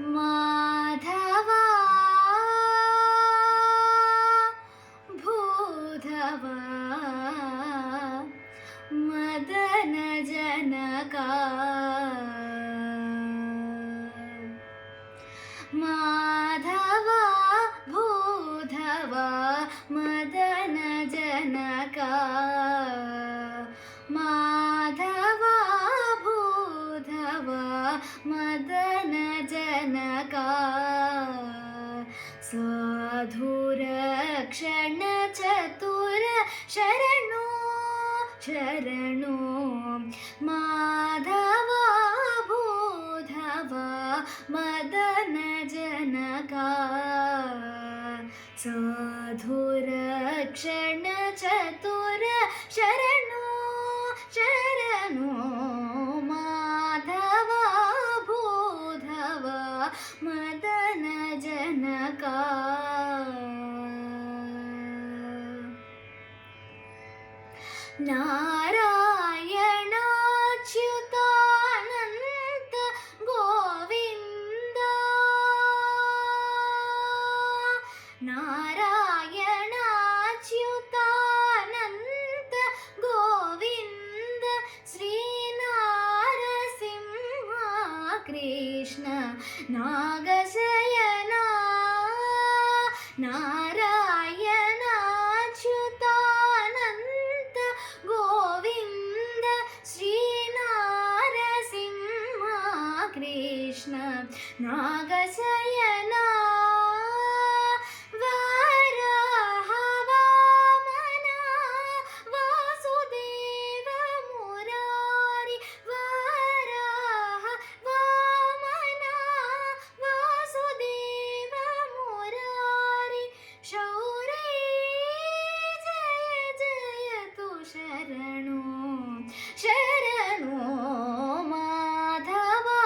माधवा भूधवा मदन जनका माधवा भूधवा मदन जनका माधवा भूधवा मदन जनका साधुरक्षण चतुर शरणो शरणो माधवा भूधवा मदन जनका साधुरक्षण चतुर शरणो शरणो माधवा भूधवा मदन जनका नारायणाच्युतानन्त गोविन्द नारायणाच्युतानन्त गोविन्द श्रीनारसिंह कृष्ण नागशयना नारायणाच्युतानन्त गोविन्द श्रीनारसिंह कृष्ण नागशयना वराह वामना वासुदेव मुरारि वराह वामना वासुदेव मुरारि शौर्ये जय जय तु शरणो शरणो माधवा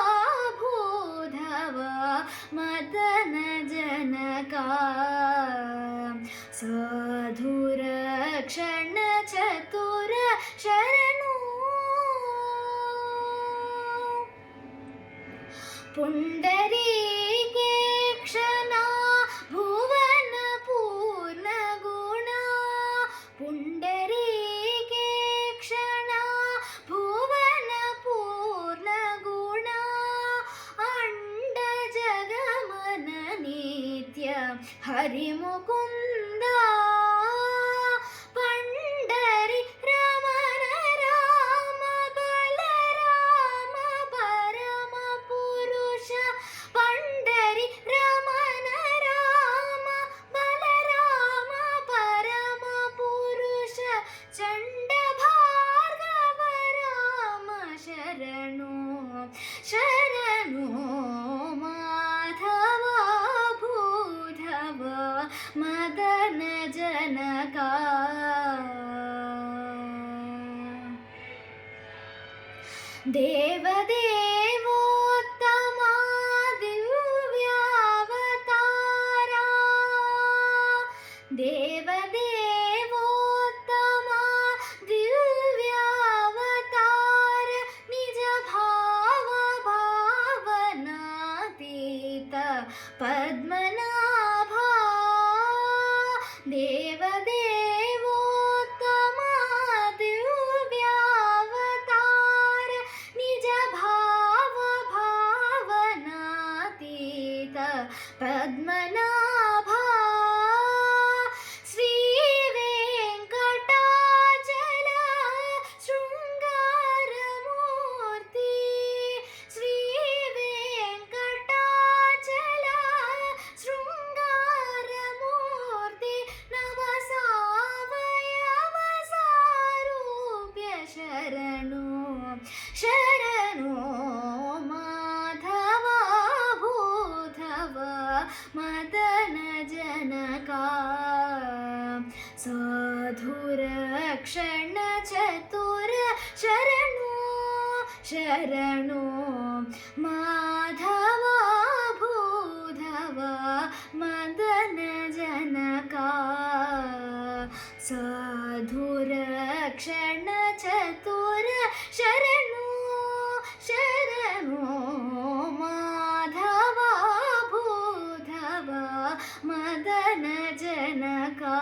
भूधवा मदन जनका साधुरक्षण चतुर शरणो पुण्डरीकेक्षणा भुवन पूर्ण गुणा पुण्डरीकेक्षणा भुवन पूर्ण गुणा अंड जगमन नित्य हरिमुकुंद पंडरी रमण राम बलराम परम पुरुष पंडरी रमण राम बलराम परम पुरुष चंड भार्गव राम शरणो शरणो माधवा भूधवा मदन जनका देवदेवोत्तमा दिव्यावतारा देवदेवोत्तमा दिव्यावतार निज भाव भावनातीत पद्मनाभा देवदेवोत्तमा दिव्यावतार निज भाव भावनातीत पद्मनाभा श्री वेंकटाचल शृंगारमूर्ति श्री वेंकटाचल शृंगारमूर्ति नवसावयव सारूप्य शरणो शरणो माधवा भूधवा मदन जनका साधुरक्षण चतुर शरणो शरणो माधवा भूधवा मदन जनका साधुरक्षण चतुर शरणो शरणो माधवा मदन जनका